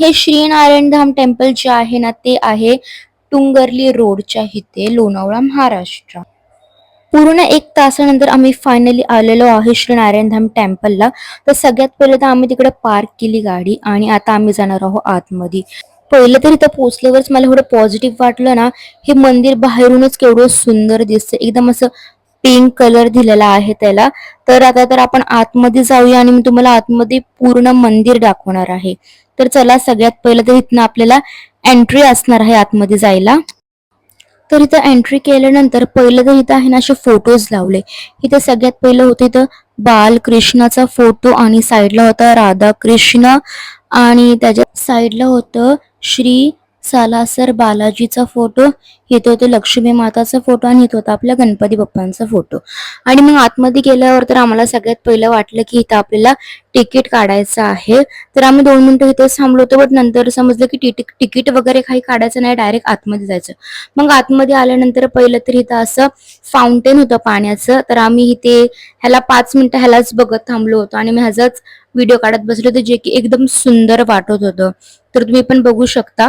हे श्री नारायणधाम टेम्पल जे आहे ना ते आहे टुंगर्ली रोडच्या इथे लोणावळा महाराष्ट्र. पूर्ण 1 तासानंतर आम्ही फायनली आलेलो आहे श्री नारायणधाम टेम्पलला. तर सगळ्यात पहिले तर आम्ही तिकडे पार्क केली गाडी आणि आता आम्ही जाणार आहोत आतमध्ये. पहिलं तर इथं पोहोचल्यावरच मला एवढं पॉझिटिव्ह वाटलं ना. हे मंदिर बाहेरूनच केवढं सुंदर दिसतं, एकदम असं पिंक कलर दिलेला आहे त्याला. तर आता तर आपण आतमध्ये जाऊया आणि मी तुम्हाला आतमध्ये पूर्ण मंदिर दाखवणार आहे. तर चला, सगळ्यात पहिलं तर इथनं आपल्याला एंट्री असणार आहे आतमध्ये जायला. तर इथं एंट्री केल्यानंतर पहिलं तर इथं आहे ना असे फोटोज लावले. इथं सगळ्यात पहिलं होतं इथं बालकृष्णाचा फोटो आणि साईडला होता राधाकृष्ण आणि त्याच्या साईडला होतं श्री सालासर बालाजीचा फोटो. इथं होतं लक्ष्मी माताचा फोटो आणि इथं होता आपल्या गणपती बाप्पांचा फोटो. आणि मग आतमध्ये गेल्यावर तर आम्हाला सगळ्यात पहिलं वाटलं की इथं आपल्याला तिकीट काढायचं आहे. तर आम्ही 2 मिनिटं इथेच थांबलो होतो, बट नंतर समजलं की तिकीट वगैरे काही काढायचं नाही, डायरेक्ट आतमध्ये जायचं. मग आतमध्ये आल्यानंतर पहिलं तर इथं असं फाउंटेन होतं पाण्याचं. तर आम्ही इथे ह्याला 5 मिनिटं ह्यालाच बघत थांबलो होतो आणि मी ह्याचाच व्हिडिओ काढत बसलो होतो, जे की एकदम सुंदर वाटत होतं. तर तुम्ही पण बघू शकता.